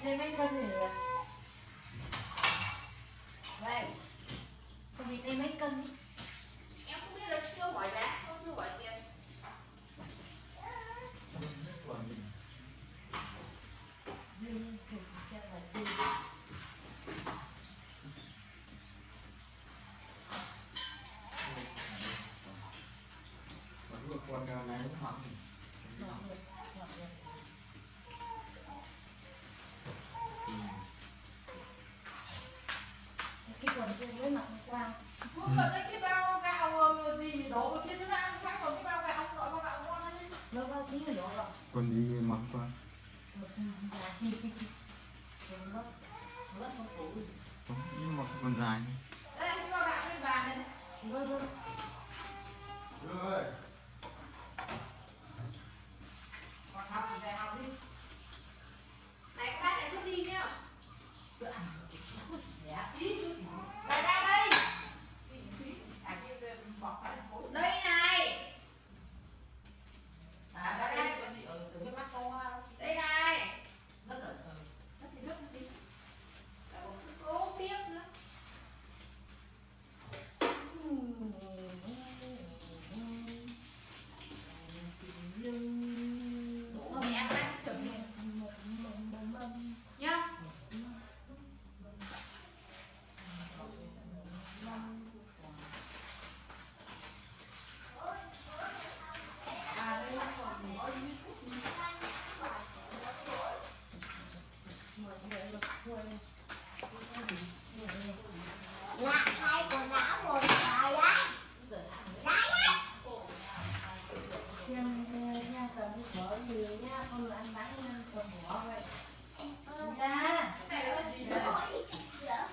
Xem mấy cân thì đây. Con vịt đây mấy cân? Em không biết là chưa hỏi giá, không chưa hỏi tiền. Con này nó mặn. Cái quần kia mới mặc hôm qua. Không cần cái bao gạo gì đổ vào kia cho nó ăn khác, còn cái bao gạo gọi bao gạo ngon hơn đi. Lâu bao tí rồi đổ vào. Con đi mắm qua. Nhưng mà còn dài. Đây cái bao gạo bên bàn này. Vâng. Rồi. Còn học thì về học đi. Này các bác lại cứ đi nhá. Lại ra đây. Đây này. Ra đây. Đây này. Cố tiếp nữa. Đủ mẹ ăn chuẩn bị nhá. Là thay quần áo rồi trời ơi. Nha, cần đi phở nhiều nha, không là ăn bánh nha, cần bỏ vậy. Ra. Cái này là gì vậy? Lỡ